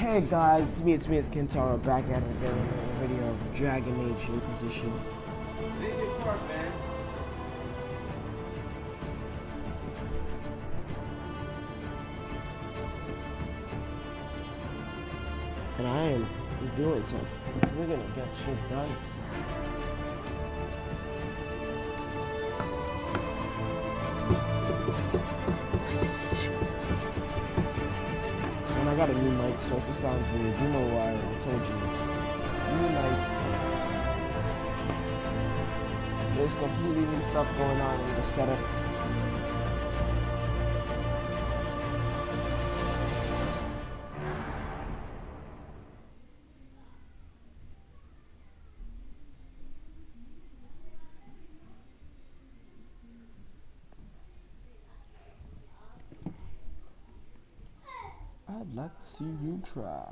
Hey guys, it's me, it's Kentaro, back at it again with another video of Dragon Age Inquisition. Man. And I am doing something. We're gonna get shit done. And I got a new mic, so if it sounds weird, you know why. I told you. New mic. There's completely new stuff going on in the setup. I'd like to see you try.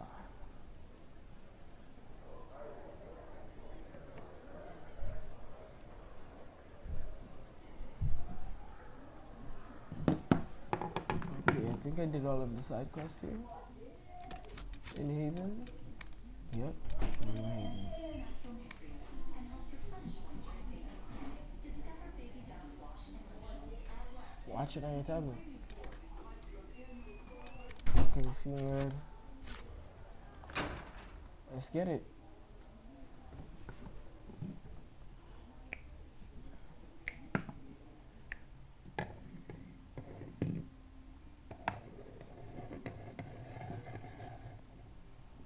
Okay, I think I did all of the side quests here. In Haven? Yep, in Haven. Watch it on your tablet. Okay, see red. Let's get it.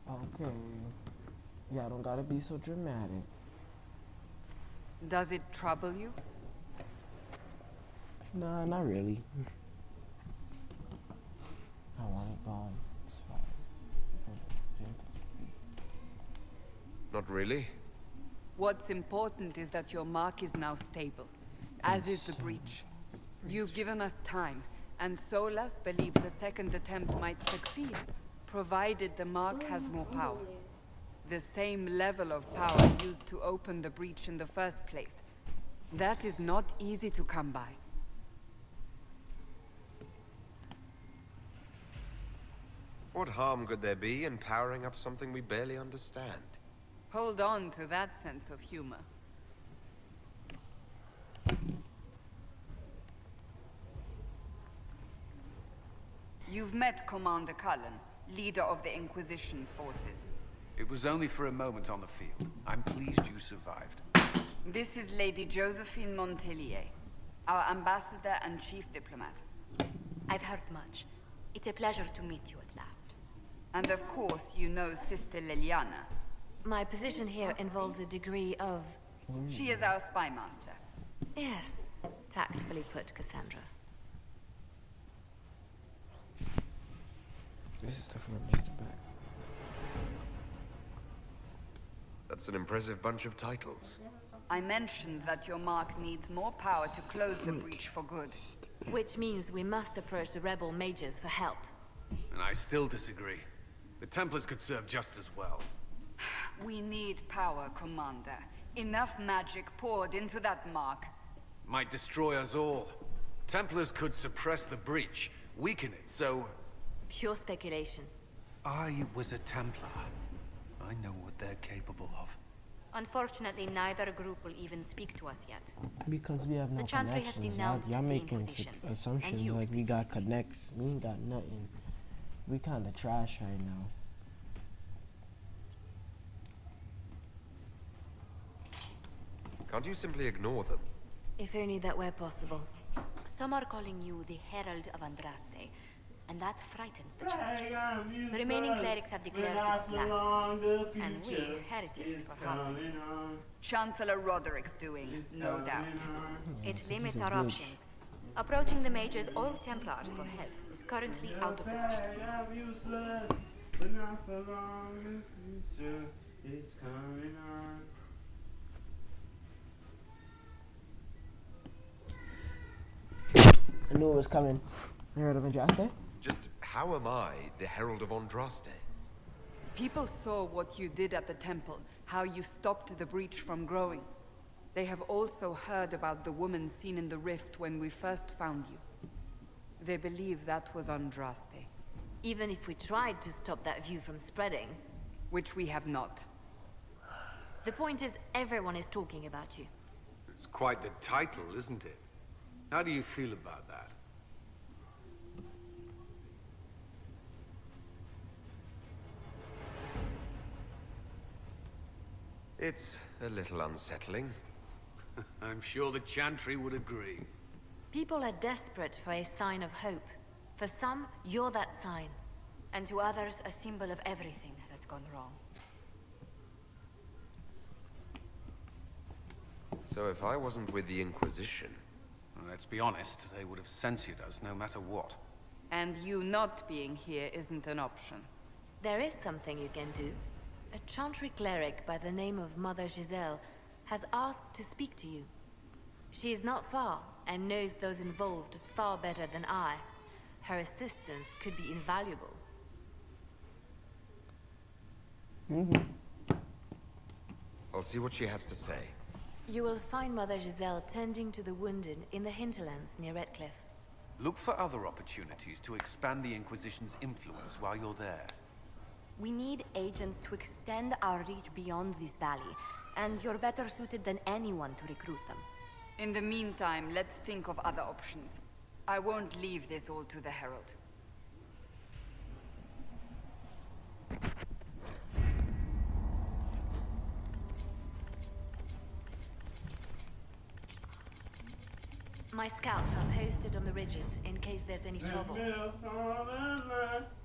Okay. Yeah, I don't gotta be so dramatic. Does it trouble you? Nah, not really. I want it gone. Not really. What's important is that your mark is now stable, as is the breach. You've given us time, and Solas believes a second attempt might succeed, provided the mark has more power. The same level of power used to open the breach in the first place. That is not easy to come by. What harm could there be in powering up something we barely understand? Hold on to that sense of humor. You've met Commander Cullen, leader of the Inquisition's forces. It was only for a moment on the field. I'm pleased you survived. This is Lady Josephine Montelier, our ambassador and chief diplomat. I've heard much. It's a pleasure to meet you at last. And of course, you know Sister Liliana. My position here involves a degree of... She is our spy master. Yes, tactfully put, Cassandra. This is the front, Mr. Back. That's an impressive bunch of titles. I mentioned that your mark needs more power to close the breach for good. Which means we must approach the rebel mages for help. And I still disagree. The Templars could serve just as well. We need power, Commander. Enough magic poured into that mark. Might destroy us all. Templars could suppress the breach, weaken it, so... Pure speculation. I was a Templar. I know what they're capable of. Unfortunately, neither group will even speak to us yet. Because we have no The Chantry has connections. denounced Y'all the making Inquisition, and assumptions you like we got specifically. connects. We ain't got nothing. We kinda trash right now. Can't you simply ignore them? If only that were possible. Some are calling you the Herald of Andraste, and that frightens the Chantry. The remaining clerics have declared it blasphemy, and we, heretics, for harmony. Chancellor Roderick's doing, no doubt. It limits our options. Approaching the mages or Templars for help is currently out of the question. I knew it was coming. You heard of Andraste? Just how am I the Herald of Andraste? People saw what you did at the temple, how you stopped the breach from growing. They have also heard about the woman seen in the rift when we first found you. They believe that was Andraste. Even if we tried to stop that view from spreading. Which we have not. The point is, everyone is talking about you. It's quite the title, isn't it? How do you feel about that? It's a little unsettling. I'm sure the Chantry would agree. People are desperate for a sign of hope. For some, you're that sign. And to others, a symbol of everything that's gone wrong. So if I wasn't with the Inquisition... Well, let's be honest, they would have censored us no matter what. And you not being here isn't an option. There is something you can do. A Chantry cleric by the name of Mother Giselle has asked to speak to you. She is not far, and knows those involved far better than I. Her assistance could be invaluable. I'll see what she has to say. You will find Mother Giselle tending to the wounded in the hinterlands near Redcliffe. Look for other opportunities to expand the Inquisition's influence while you're there. We need agents to extend our reach beyond this valley, and you're better suited than anyone to recruit them. In the meantime, let's think of other options. I won't leave this all to the Herald. My scouts are posted on the ridges in case there's any trouble.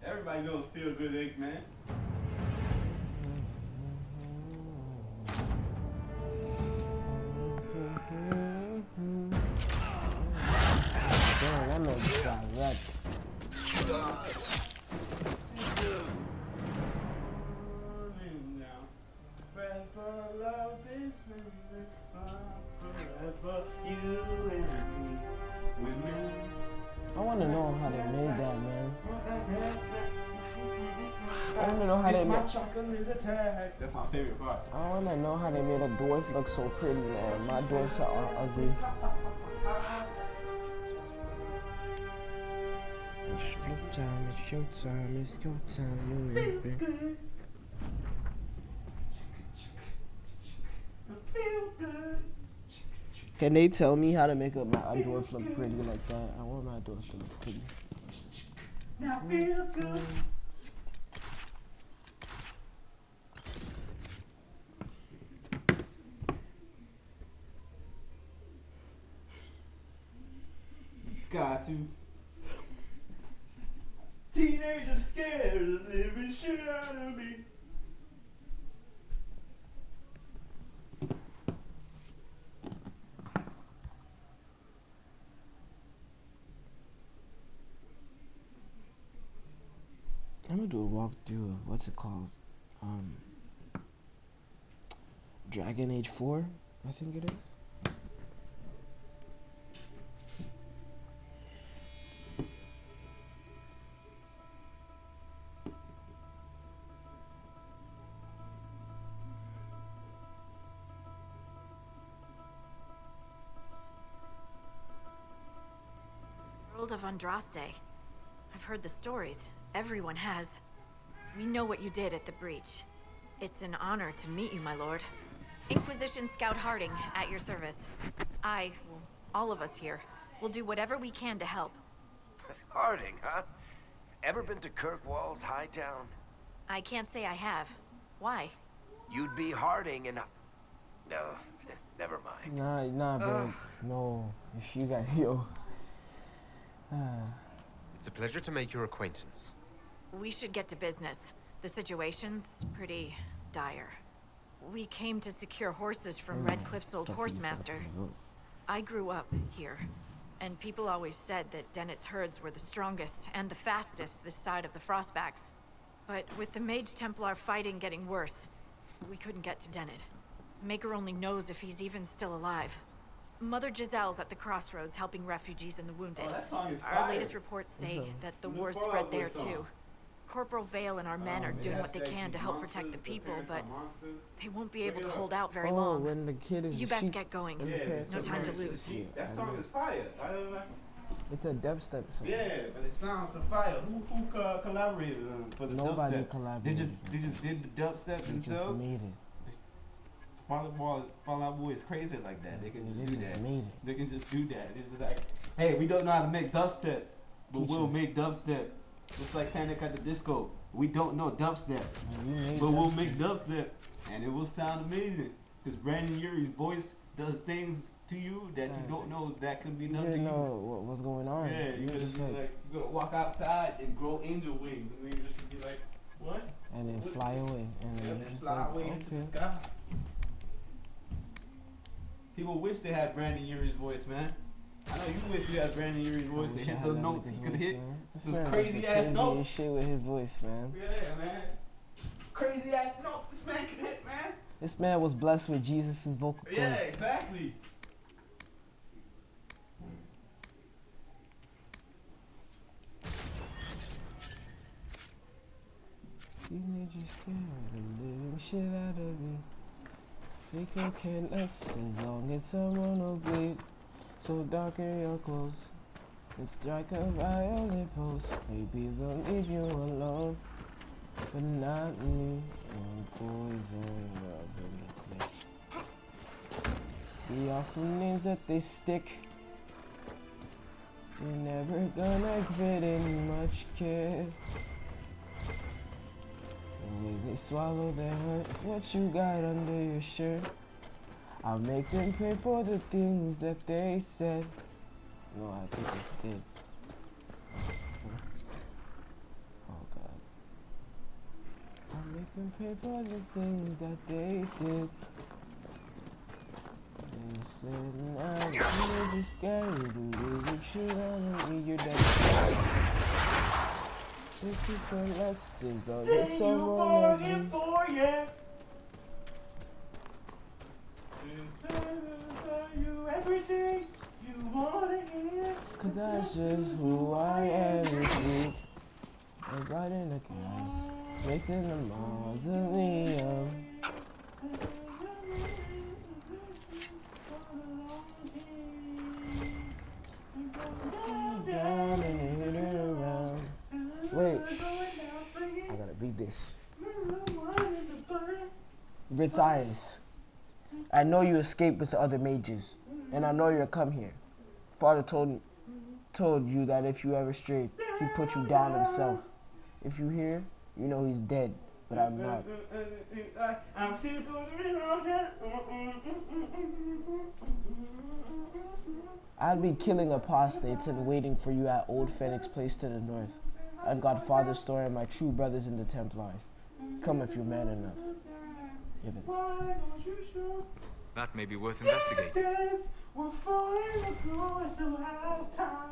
Everybody knows Feel Good Egg, man. Damn, that makes direct. I want to know how they made that, man. I want to know how they made. That's my favorite part. I want to know how they made a dwarf look so pretty, man. My dwarfs are all ugly. It's showtime, it's showtime, it's your time, you ain't been. Can they tell me how to make a dwarf look pretty like that? I want my dwarf to look pretty. Now feel good. Got to. Teenagers scared of the living shit out of me. I'm gonna do a walkthrough of what's it called? Dragon Age 4, I think it is. World of Andraste. I've heard the stories. Everyone has. We know what you did at the breach. It's an honor to meet you, my lord. Inquisition Scout Harding, at your service. Well, all of us here, will do whatever we can to help. Harding, huh? Ever been to Kirkwall's Hightown? I can't say I have. Why? You'd be Harding and... No, never mind. Nah, bro. No. If you guys, yo. It's a pleasure to make your acquaintance. We should get to business. The situation's pretty dire. We came to secure horses from Redcliffe's old horsemaster. I grew up here, and people always said that Dennett's herds were the strongest and the fastest this side of the Frostbacks. But with the Mage Templar fighting getting worse, we couldn't get to Dennett. Maker only knows if he's even still alive. Mother Giselle's at the crossroads helping refugees and the wounded. Oh, that song is Our fire. latest reports say that the New war Fall Out spread Boy there song. too. Corporal Vale and our men are doing what they can to help protect the Monsters, people, parents but are monsters. they won't be Look able it to up. hold out very Oh, long. when the kid is You a best sheep get going. and the Yeah, parents No are time to parents. lose. Yeah, That I song know. is fire. It's a dubstep song. Yeah, but it sounds so fire. Who collaborated for the Nobody dubstep? collaborated. They just did the dubstep They just themselves. made it. Fall Out Boy is crazy like that. They can They just do just that. made it. They can just do that. It's like, hey, we don't know how to make dubstep, but Teach we'll us. make dubstep. Just like Panic at the Disco. We don't know dubstep, You made but we'll dubstep. make dubstep, and it will sound amazing. Because Brandon Urie's voice does things to you that you don't know that could be You done to didn't you. know what was going on. Yeah, You you just just like you gotta walk outside and grow angel wings, and then you just be like, what? and then What- fly away, and Yeah, then and just fly like, away into the okay. sky. People wish they had Brandon Urie's voice, man. I know you wish you had Brandon Urie's voice to wish I hit had those that notes nigga's he could voice, hit. man. This Those man crazy does the ass craziest notes. shit with his voice, man. Yeah, man. Crazy ass notes this man can hit, man. This man was blessed with Jesus' vocal cords. Yeah, exactly. Teenagers stare the living shit out of me. They can care less as long as someone will bleed. So darken your clothes and strike a violent pose. Maybe they'll leave you alone, but not me. And poison girls in the clip. The awful names that they stick. You're never gonna fit in much, kid. When they swallow their hurt, what you got under your shirt? I'll make them pay for the things that they said. No, I think it's did. Oh God. I'll make them pay for the things that they did. They said, now you're just scared to lose your shit on me, you're dead. If you can let's see, go get Then someone you else. for you. Tell you everything you wanna hear. Cause that's just who I am with you. I'm right in the glass, making the mausoleum. Down and hit it around. Wait, I gotta read this. Matthias, I know you escaped with the other mages, and I know you'll come here. Father told you that if you ever strayed, he'd put you down himself. If you hear, you know he's dead, but I'm not. I'm too good. I'd be killing apostates and waiting for you at Old Phoenix Place to the north. I've got Father's story and my true brothers in the Templars. Come if you're man enough. Ibn. That may be worth investigating. We're falling across the high time.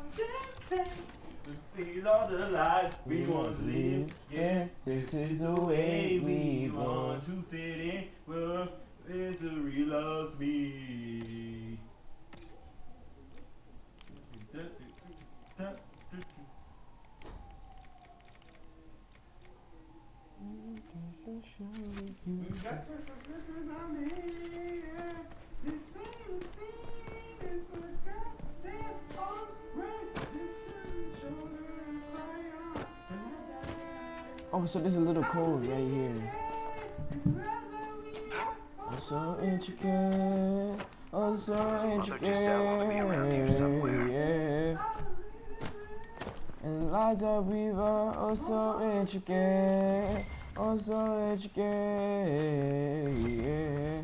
These are the lives we want to live. Yes, this is the way we want to fit in. Well, misery loves me. Oh, so there's a little code right here. Oh, so intricate. Oh, so intricate. Giselle ought to be around here somewhere. Yeah. And Liza Weaver, oh, so intricate. Oh, so intricate. Yeah.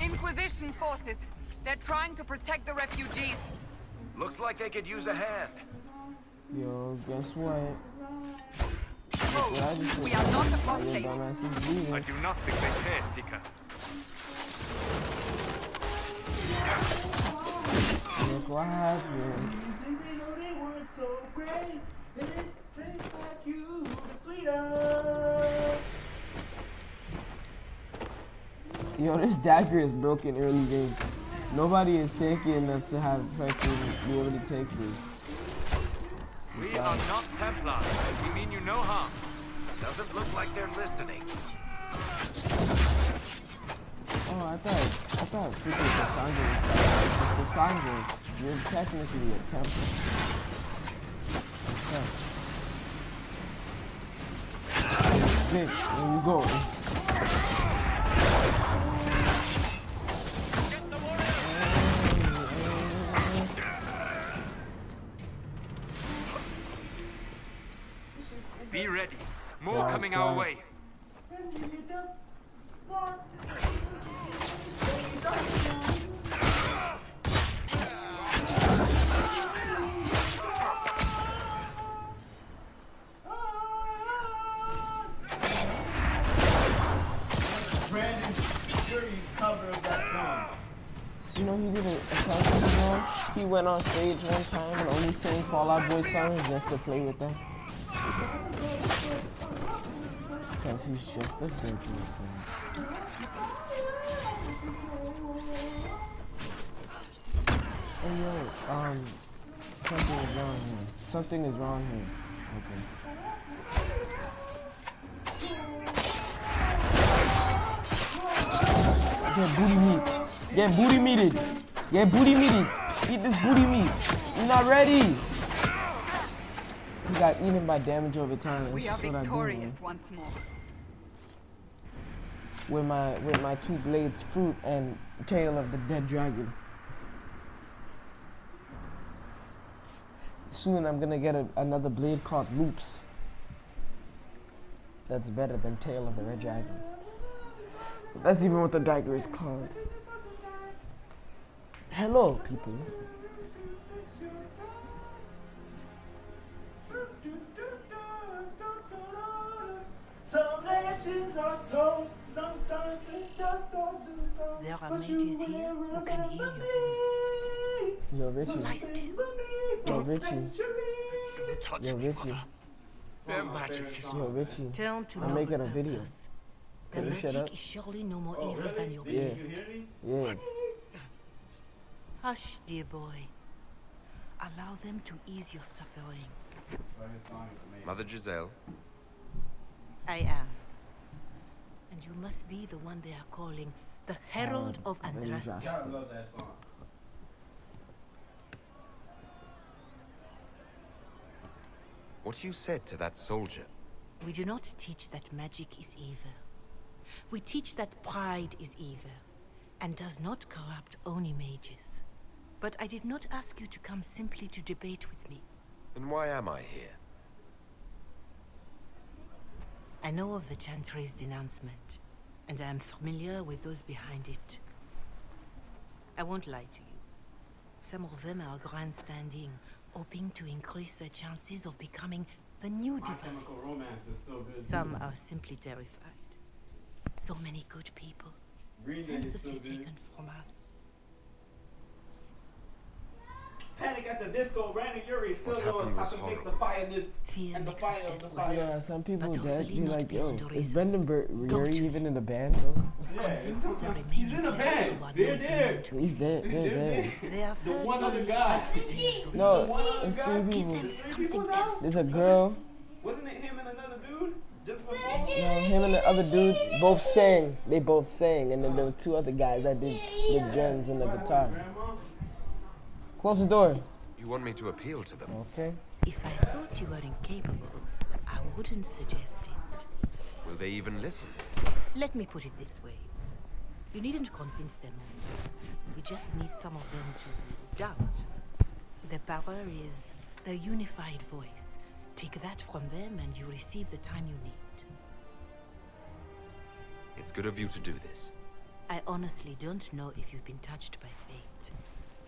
Inquisition forces. They're trying to protect the refugees. Looks like they could use a hand. Yo, guess what? Oh, we are not Your apostates. dumbass is bleeding. I do not think they care, Seeker. Look what happened. Yo, this dagger is broken early game. Nobody is tanky enough to have fucking be able to take this. We are not Templars. We mean you no harm. Doesn't look like they're listening. Oh, I thought freaking Cassandra was you're technically a temple. Okay. There you go. Be ready. More coming our way. Brandon Fury cover of that song. You know, he did a couple ago. He went on stage one time and only sang Fall Out Boy songs just to play with them. Because he's just a virtuous thing. Oh yo, something is wrong here. Something is wrong here. Okay. Get booty meat. Get booty meated. Get booty meated. Eat this booty meat. You're not ready. He got eaten by damage over time. We are victorious once more. With my two blades, fruit and tail of the dead dragon. Soon I'm gonna get another blade called Loops. That's better than tail of the red dragon. That's even what the dagger is called. Hello, people. Some legends are told, sometimes it just don't do. There are mages here who can heal your wounds. Yo, Richie. Lie still. Yo, Richie. Touch Yo, me, Richie. mother. Their magic is Yo, Richie. Turn to I'm making a video. purpose. The Can you shut up? magic is surely no more evil than your Yeah. pain. Yeah. Hush, dear boy. Allow them to ease your suffering. Mother Giselle, I am. And you must be the one they are calling the Herald of Andraste. Gotta love that song. what you said to that soldier. We do not teach that magic is evil. We teach that pride is evil, and does not corrupt only mages. But I did not ask you to come simply to debate with me. Then why am I here? I know of the Chantry's denouncement, and I am familiar with those behind it. I won't lie to you. Some of them are grandstanding, hoping to increase their chances of becoming the new My divine. Chemical Romance is still good. Some are simply terrified. So many good people, Green Day is still senselessly good. taken from us. Panic at the Disco, Brandon Urie is still What going. happened I was can make the horrible. fireness Fear and the makes fire us of the desperate. fire. Yeah, some people But dead. hopefully Be not like, yo, beyond is reason. Brendan Don't Urie you? even in the band though? Yeah, Convince the he's remaining in the clerics band. who are They're not there. immune to He's it. dead. They're dead. They have The heard one other only guy. frightful tales of No, One other it's guy. three Give people. them There's three something people else. now? There's a girl. Wasn't it him and another dude? Just before? No, him and the other dude both sang. They both sang, and then there was two other guys that did the drums and the guitar. Grandma? Close the door. You want me to appeal to them? Okay. If I thought you were incapable, I wouldn't suggest it. Will they even listen? Let me put it this way. You needn't convince them all. We just need some of them to doubt. The power is the unified voice. Take that from them and you receive the time you need. It's good of you to do this. I honestly don't know if you've been touched by fate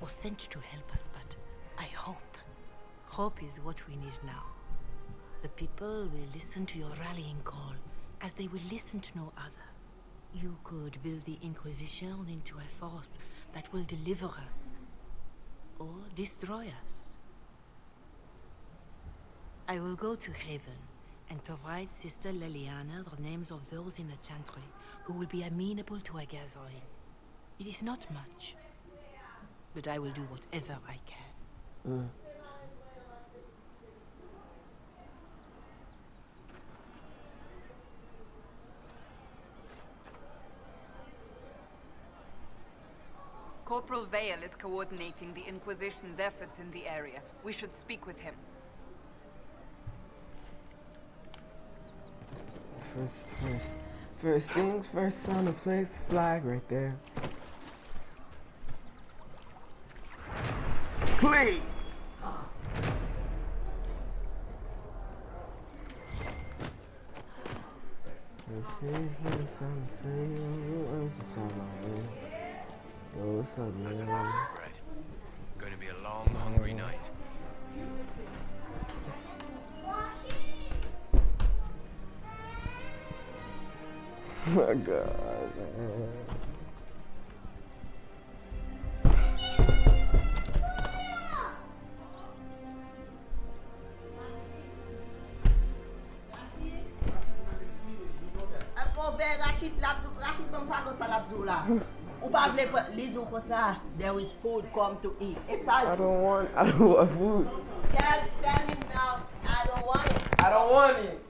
or sent to help us, but I hope. Hope is what we need now. The people will listen to your rallying call as they will listen to no other. You could build the Inquisition into a force that will deliver us or destroy us. I will go to Haven and provide Sister Leliana the names of those in the Chantry who will be amenable to a gathering. It is not much, but I will do whatever I can. Corporal Vale is coordinating the Inquisition's efforts in the area. We should speak with him. First things first, on the place flag right there. Please. What's up, man? Going to be a long, hungry night. Oh my God, man. There is food come to eat. I don't want food. Tell him now, I don't want it. I don't want it.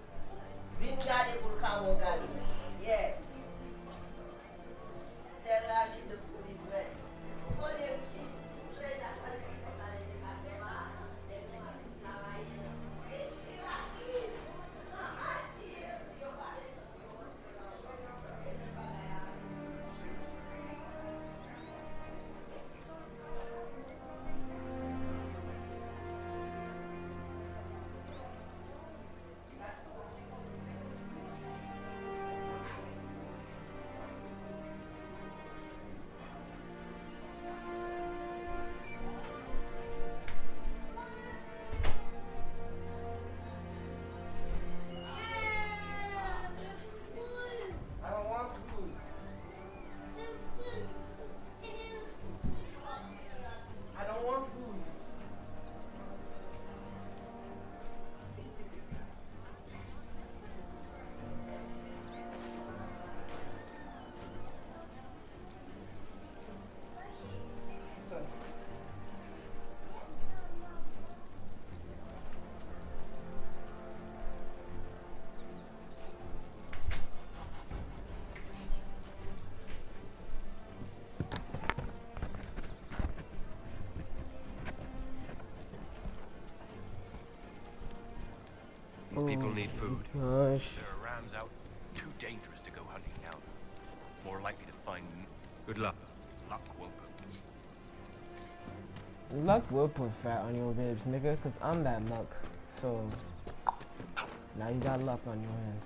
Yes. Tell Rashid the food is ready. These people need food. Gosh. There are rams out. Too dangerous to go hunting now. More likely to find them. Good luck. Luck will put. Luck will put fat on your ribs, nigga, cause I'm that muck. So now you got luck on your hands.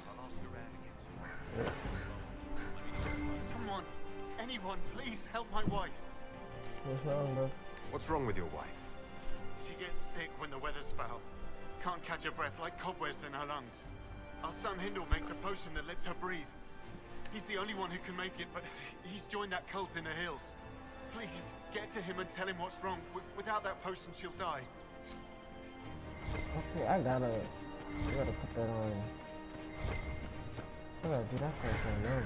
Someone, anyone, please help my wife. What's wrong, bro? What's wrong with your wife? She gets sick when the weather's foul. Can't catch her breath, like cobwebs in her lungs. Our son Hindle makes a potion that lets her breathe. He's the only one who can make it, but he's joined that cult in the hills. Please, get to him and tell him what's wrong. Without that potion, she'll die. Okay, I gotta put that on. I gotta do that first, I know.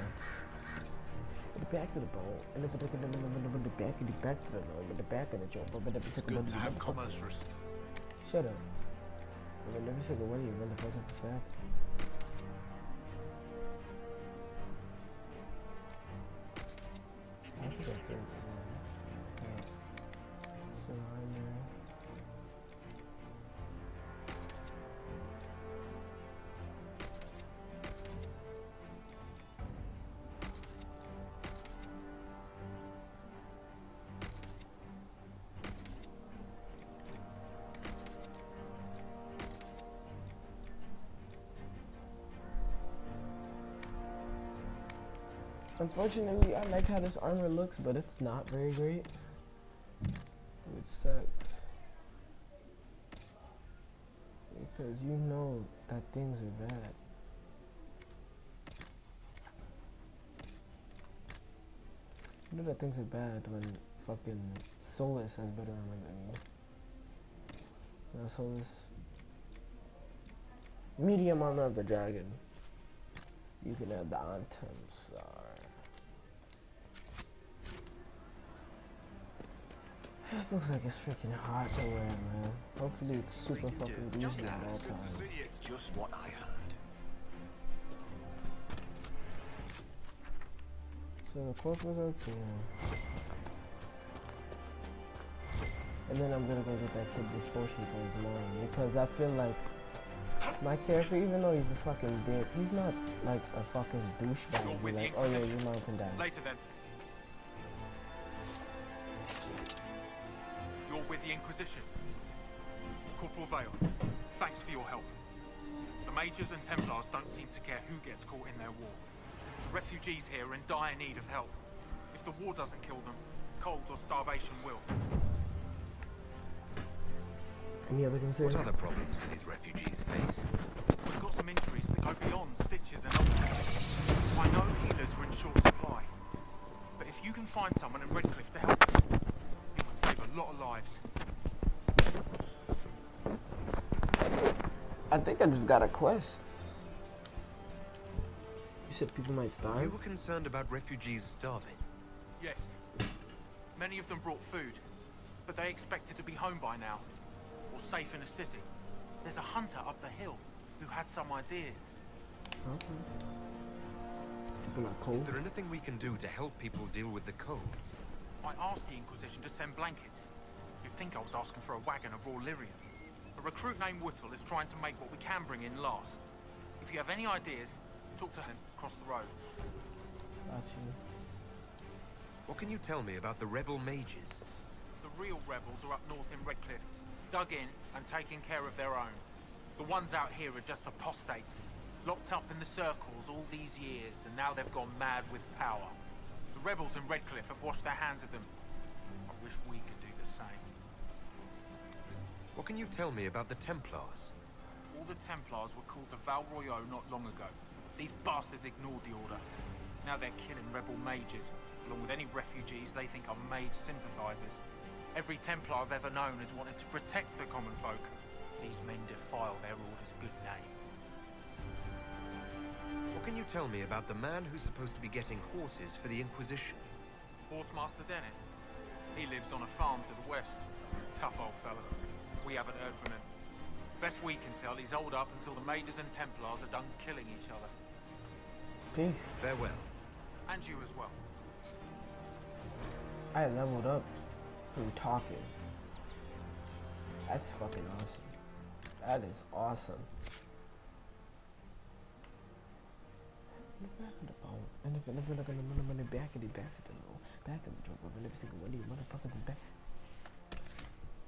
Put the back to the bone, and then put the back to the bone, with the back of the joint. It's good to have commerce. Shut up. But every single one of you run the person's staff. I think that's it. Yeah. So I'm there. Unfortunately, I like how this armor looks, but it's not very great. Which sucks. Because you know that things are bad. You know that things are bad when fucking Solus has better armor than you. Now Solus... medium armor of the dragon. You can have the Antum Sar. This looks like it's freaking hot to wear, man. Hopefully it's super fucking easy at all times. It's just what I heard. So the corp was okay. And then I'm gonna go get that kid this potion for his mom, because I feel like my character, even though he's a fucking dick, he's not like a fucking douchebag. He's like, oh yeah, your mom can die. Later then. You're with the Inquisition. Corporal Vale, thanks for your help. The Mages and Templars don't seem to care who gets caught in their war. The refugees here are in dire need of help. If the war doesn't kill them, cold or starvation will. Any other concerns? What other problems do these refugees face? We've got some injuries that go beyond stitches and ulcers. I know healers are in short supply. But if you can find someone in Redcliffe to help us, it would save a lot of lives. I think I just got a quest. You said people might starve? You were concerned about refugees starving? Yes. Many of them brought food, but they expected to be home by now. Or safe in a city. There's a hunter up the hill who has some ideas. Okay. People are cold. Is there anything we can do to help people deal with the cold? I asked the Inquisition to send blankets. You'd think I was asking for a wagon of raw lyrium. A recruit named Whittle is trying to make what we can bring in last. If you have any ideas, talk to him across the road. Got you. What can you tell me about the rebel mages? The real rebels are up north in Redcliffe, dug in and taking care of their own. The ones out here are just apostates, locked up in the circles all these years, and now they've gone mad with power. The rebels in Redcliffe have washed their hands of them. I wish we could do the same. What can you tell me about the Templars? All the Templars were called to Val Royeaux not long ago. These bastards ignored the order. Now they're killing rebel mages, along with any refugees they think are mage sympathizers. Every Templar I've ever known has wanted to protect the common folk. These men defile their order's good name. What can you tell me about the man who's supposed to be getting horses for the Inquisition? Horsemaster Dennett. He lives on a farm to the west. Tough old fella. We haven't heard from him. Best we can tell, he's holed up until the Mages and Templars are done killing each other. Peace. Farewell. And you as well. I leveled up through talking. That's fucking awesome. That is awesome. Back to the phone. And if I'm gonna back to the low. Back to the joke of every single one of you motherfuckers is back.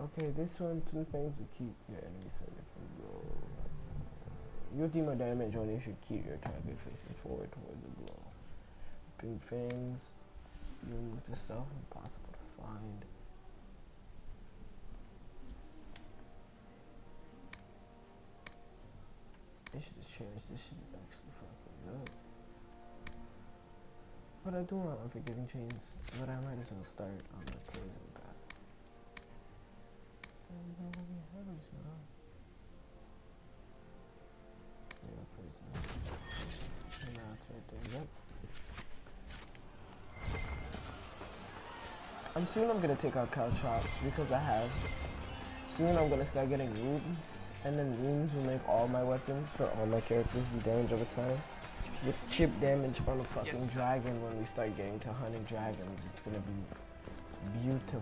Okay, this one, two things will keep your enemy safe from blow. You deal more damage on you should keep your target facing forward towards the blow. Big fangs, you move to stealth, impossible to find. They should just cherish this shit is actually fucking good. But I do want Unforgiving Chains, but I might as well start on the poison path. Yeah, poison. And now it's right there, yep. I'm gonna take out cow chops because I have. Soon I'm gonna start getting runes, and then runes will make all my weapons for all my characters do damage over time. With chip damage from a fucking dragon when we start getting to hunting dragons, it's gonna be beautiful.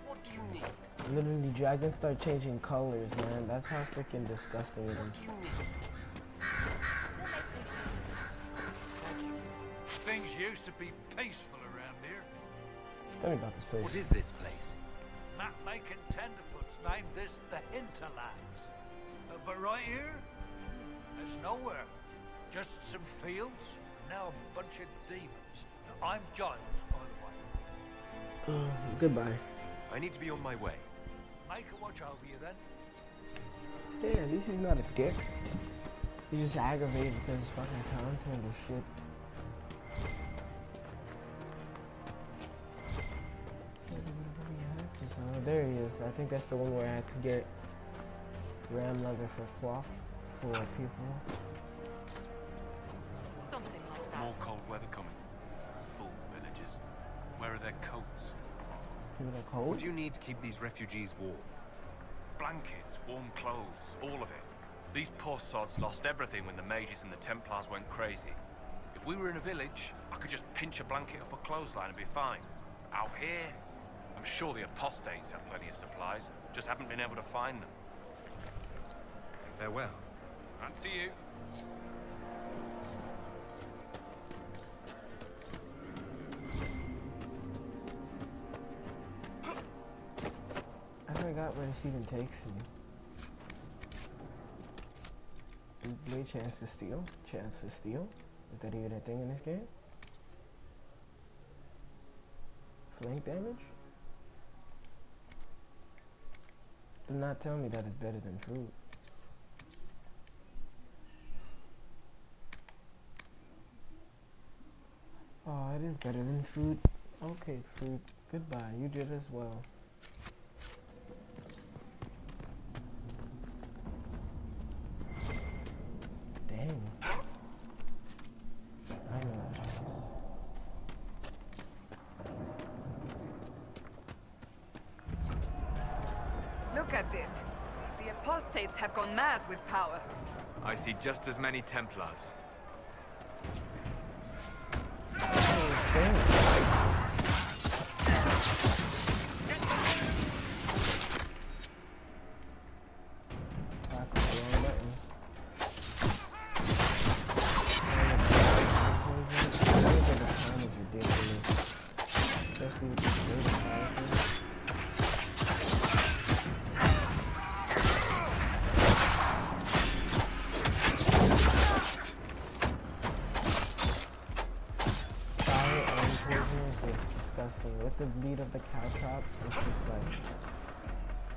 What do you need? Literally, dragons start changing colors, man. That's how freaking disgusting it is. Things used to be peaceful around here. Tell me about this place. What is this place? Map-making tenderfoots named this the Hinterlands. But right here, there's nowhere. Just some fields, and now a bunch of demons. I'm Giles, by the way. Goodbye. I need to be on my way. Make a watch over you then. Yeah, at least he's not a dick. He's just aggravated because his fucking content is shit. Oh, there he is. I think that's the one where I had to get ram leather for cloth for people. Something like that. More cold weather coming. Fool villagers. Where are their coats? People are cold? What do you need to keep these refugees warm? Blankets, warm clothes, all of it. These poor sods lost everything when the mages and the Templars went crazy. If we were in a village, I could just pinch a blanket off a clothesline and be fine. Out here, I'm I'm sure the apostates have plenty of supplies, just haven't been able to find them. Farewell. And see you. I forgot where this even takes me. Blade chance to steal? Chance to steal? Is that even a thing in this game? Flank damage? Do not tell me that is better than fruit. Oh, it is better than fruit. Okay, fruit. Goodbye. You did as well. Dang. I know that choice. Look at this. The apostates have gone mad with power. I see just as many Templars. With the bleed of the caltrops, it's just like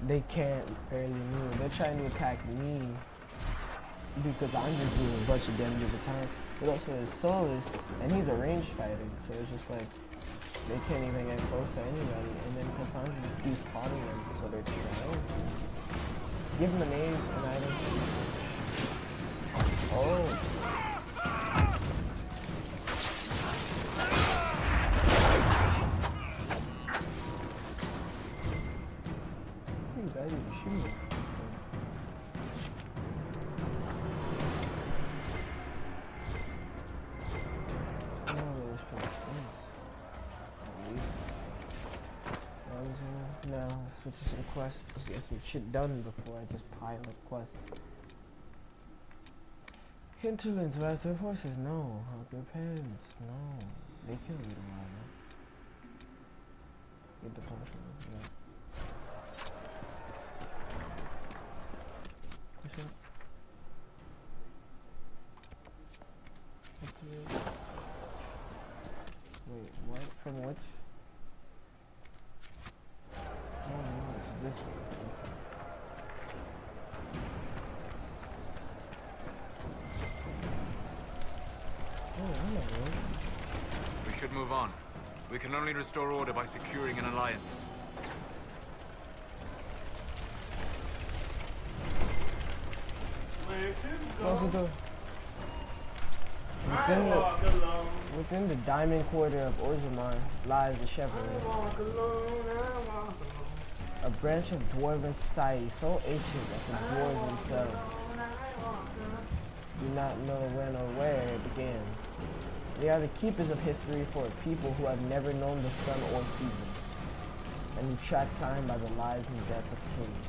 they can't barely move. They're trying to attack me because I'm just doing a bunch of damage at the time. But also his soul is, and he's a ranged fighter, so it's just like they can't even get close to anybody. And then Cassandra just keeps spawning them, so they're trying. Give him a name, an item. Oh. Ready to shoot him. No, switch to some quests. Just get some shit done before I just pile up quests. Hinterlands, master of horses, no. Hug your pants, no. They kill you tomorrow. Get the punishment, yeah. Wait, what? From which? Oh no, it's this one. Oh, I know. We should move on. We can only restore order by securing an alliance. Close the door. Within the diamond quarter of Orzammar lies the shepherd. A branch of dwarven society so ancient that the dwarves themselves do not know when or where it began. They are the keepers of history for a people who have never known the sun or season, and who track time by the lives and death of kings.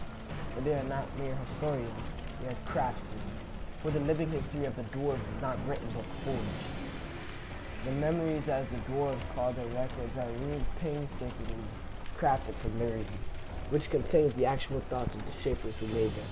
But they are not mere historians, they are craftsmen, for the living history of the dwarves is not written but forged. The memories, as the dwarves call their records, are runes painstakingly crafted for Miriam, which contains the actual thoughts of the shapers who made them.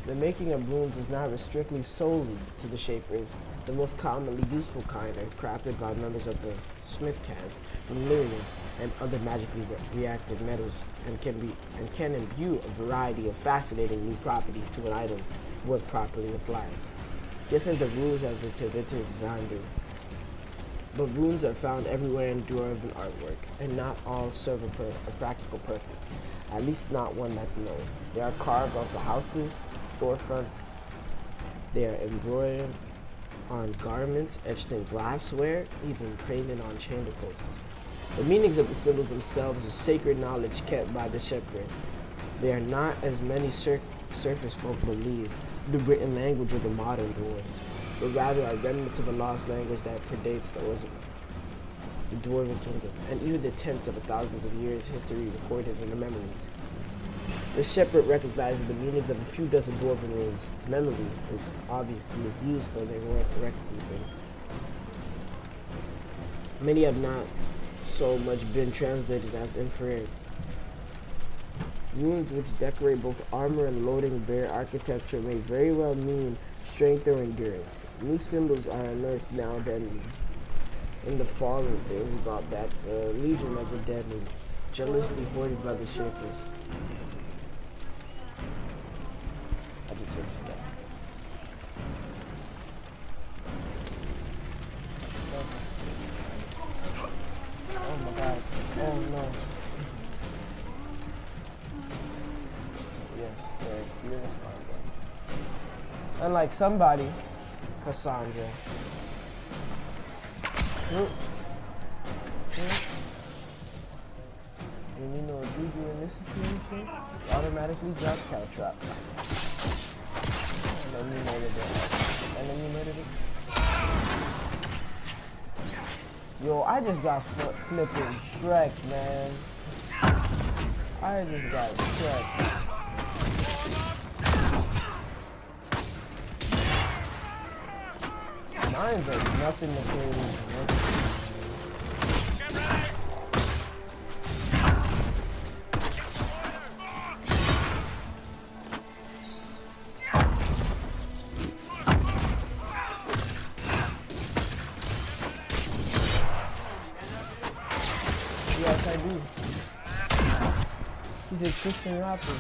The making of runes is not restricted solely to the shapers. The most commonly useful kind are crafted by members of the smith caste from Lyrium and other magically reactive metals, and can imbue a variety of fascinating new properties to an item when properly applied, just as the rules of the Tivitor design do. But runes are found everywhere in dwarven artwork, and not all serve a practical purpose, at least not one that's known. They are carved onto houses, storefronts, they are embroidered on garments, etched in glassware, even painted on chamber posts. The meanings of the symbols themselves are sacred knowledge kept by the shepherd. They are not, as many surface folk believe, the written language of the modern dwarves, but rather are remnants of a lost language that predates the Orzammar. the Dwarven Kingdom, and even the tens of thousands of years history recorded in the memories. The shepherd recognizes the meanings of a few dozen Dwarven runes. Memory is obviously as useful as they weren't correctly thing. Many have not so much been translated as infrared. Runes which decorate both armor and loading bear architecture may very well mean strength or endurance. New symbols are unearthed now then in the fallen things brought back the legion of the dead ones, jealously hoarded by the shapers. I just said stuff. Oh my god. Oh no. Yes, you're smart, bro. Unlike somebody, Cassandra. And you know what you do in this situation? You automatically drop caltrops. And then you murdered it. And then you murdered it. Yo, I just got flipping Shrek, man. I just got Shrek. Mine's like nothing to play with. Yes, I do. He's a Christian rapper.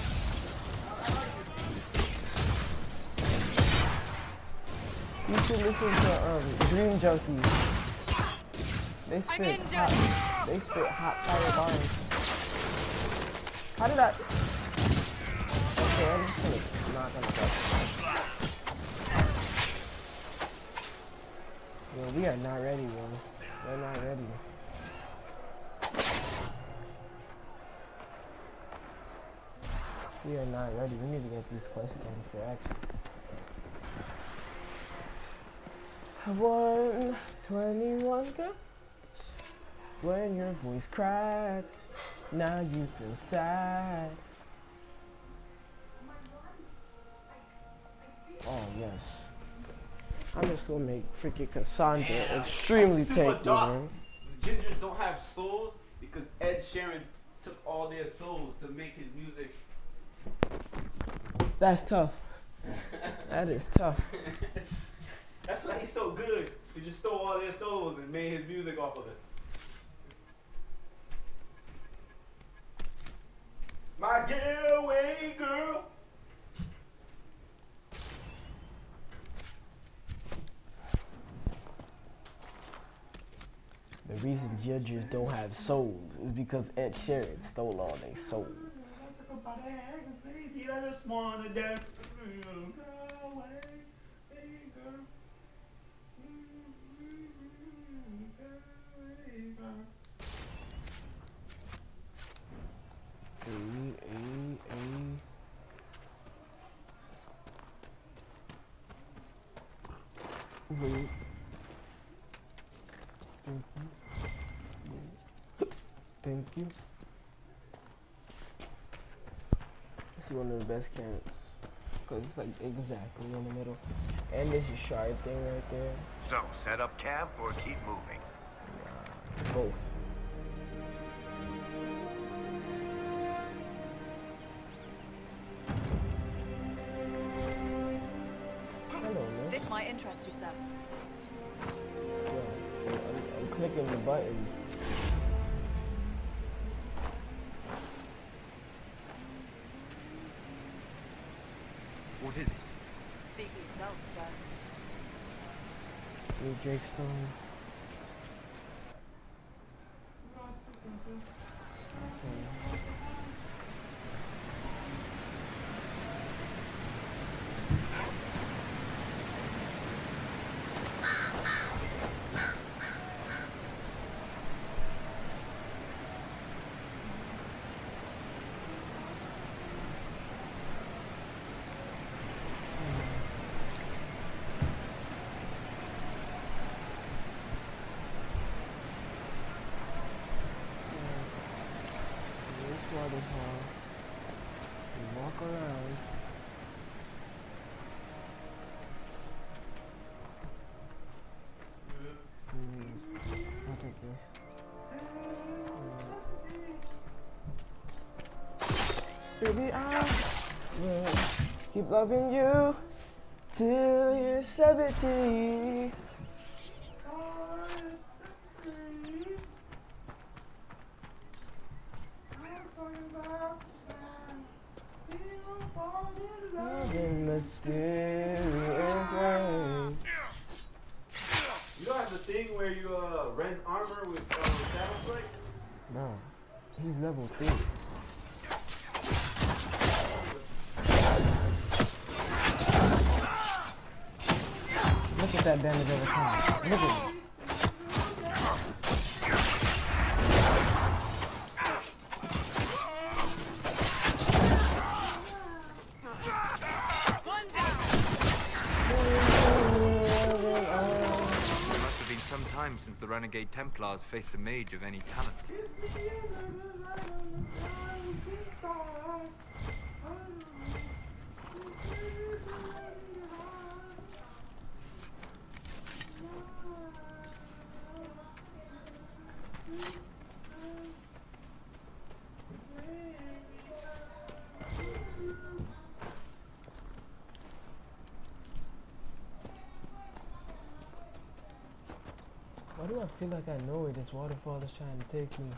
You should listen to Dream Junkies. They spit hot fire bars. How did I? Okay, I'm just not gonna go. Yo, we are not ready, yo. We're not ready. We are not ready. We need to get this quest done for action. 121 guns. When your voice cracks, now you feel sad. Oh yes. I'm just gonna make freaking Cassandra extremely tanky, man. The Gingers don't have souls because Ed Sheeran took all their souls to make his music. That's tough. That is tough. That's why he's so good. He just stole all their souls and made his music off of it. My getaway girl. The reason judges don't have souls is because Ed Sheeran stole all their souls. I just wanna dance. Thank you. This is one of the best camps. Because it's like exactly in the middle. And this is shard thing right there. So, set up camp or keep moving? Both. Hello, man. This might interest you, sir. Yeah, I'm clicking the button. What is it? See for yourself, sir. New Drake Stone. this hall. You walk around. I'll take this. Baby, I will keep loving you till you're 70. In mysterious way. You don't have the thing where you rent armor with shadow strike? Bro, he's level 3. Look at that damage over time. Look at it. Since the Renegade Templars faced a mage of any talent. Why do I feel like I know where this waterfall is trying to take me?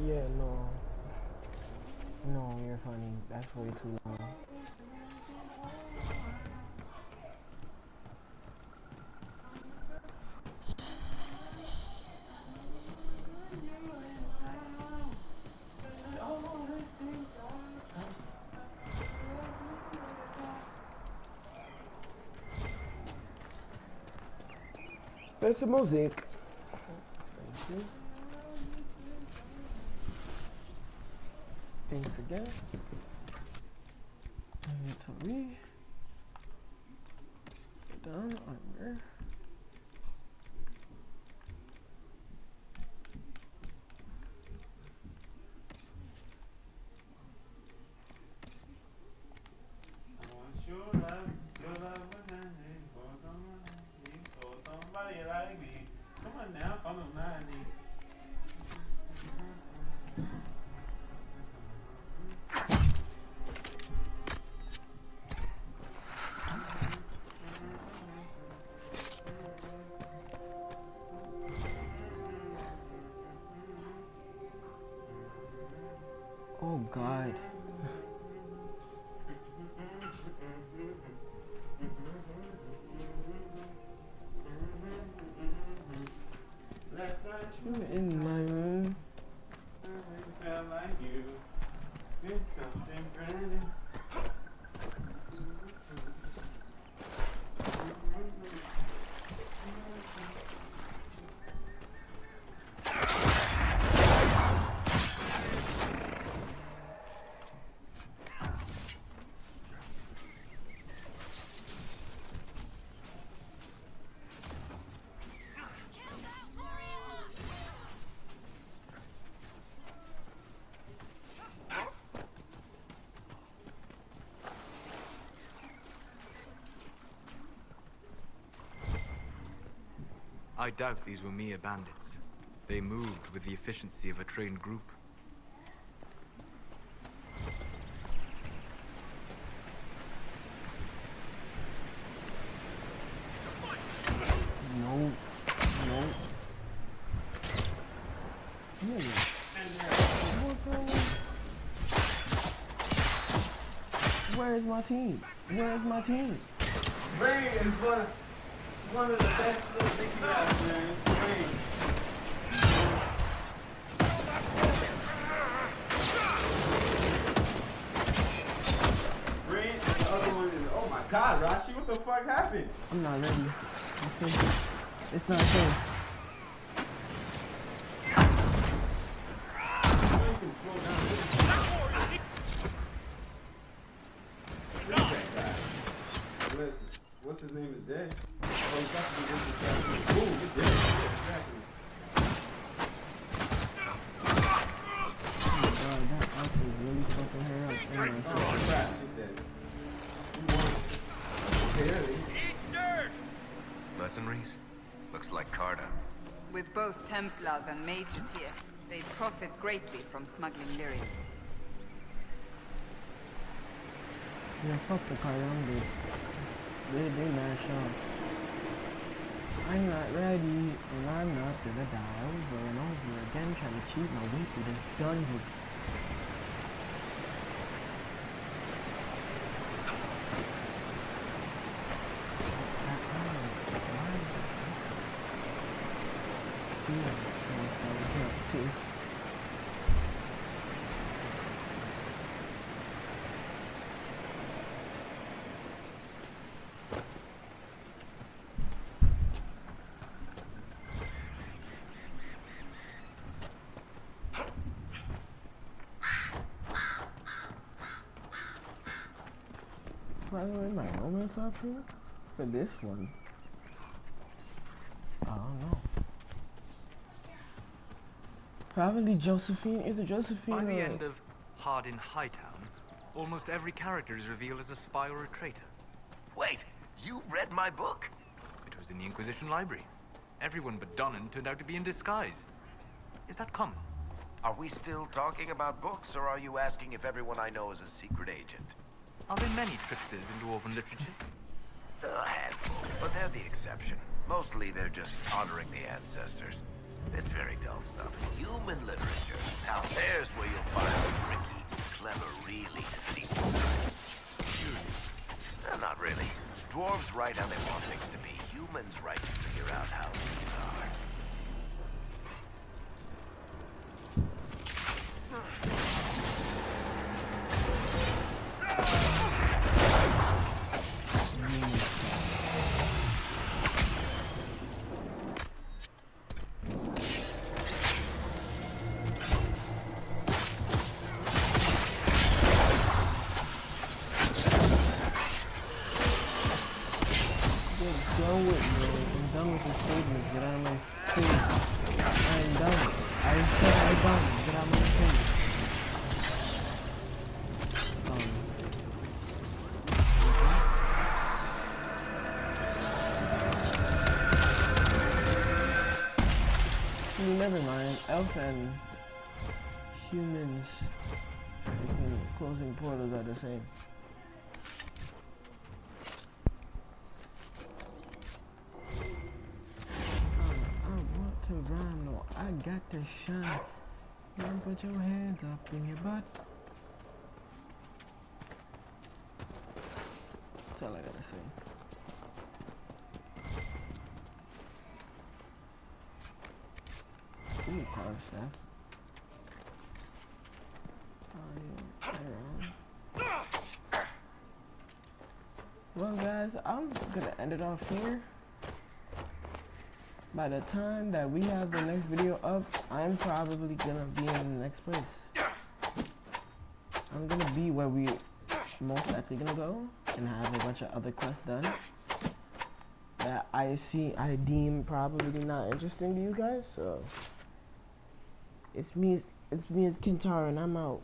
Yeah, no. No, you're funny. That's way too long. That's a mosaic. Thank you. Thanks again. Inventory. Down armor. Somebody like me. Come on now, follow my knee. Oh God. You're in my room. I felt like you did something brand. I doubt these were mere bandits. They moved with the efficiency of a trained group. No. No. Where's my team? Where's my team? Rain is one of the best little things out there. Rain. Rain, the other one What the fuck happened? I'm not ready. It's not safe. What's his name is dead? Oh, he's got to be this guy. Ooh, he's dead. Yeah, exactly. Oh my god, that outfit is really fucking her up. Oh my god. Oh crap, she's dead. Eat dirt! Mercenaries? Looks like Carter. With both Templars and mages here, they profit greatly from smuggling lyrium. Yeah, fuck the Cardone, dude. They mad sharp. I'm not ready, and I'm not gonna die over and over again trying to cheat my way through this dungeon. By the way, my moments up here for this one. I don't know. Probably Josephine. Is it Josephine? By the end of Hardin Hightown, almost every character is revealed as a spy or a traitor. Wait, you read my book? It was in the Inquisition library. Everyone but Donnan turned out to be in disguise. Is that common? Are we still talking about books, or are you asking if everyone I know is a secret agent? Are there many tricksters in dwarven literature? A handful, but they're the exception. Mostly they're just honoring the ancestors. It's very dull stuff. Human literature. Now there's where you'll find the tricky, clever, really deceitful kinds. Not really. Dwarves write how they want things to be. Humans write to figure out how things are. Never mind. Elf and humans closing portals are the same. I want to run, no, I got to shine. Don't put your hands up in your butt. That's all I gotta say. Ooh, car stuff. Well guys, I'm gonna end it off here. By the time that we have the next video up, I'm probably gonna be in the next place. I'm gonna be where we most likely gonna go and have a bunch of other quests done that I deem probably not interesting to you guys, so it's me as Kintaro, and I'm out.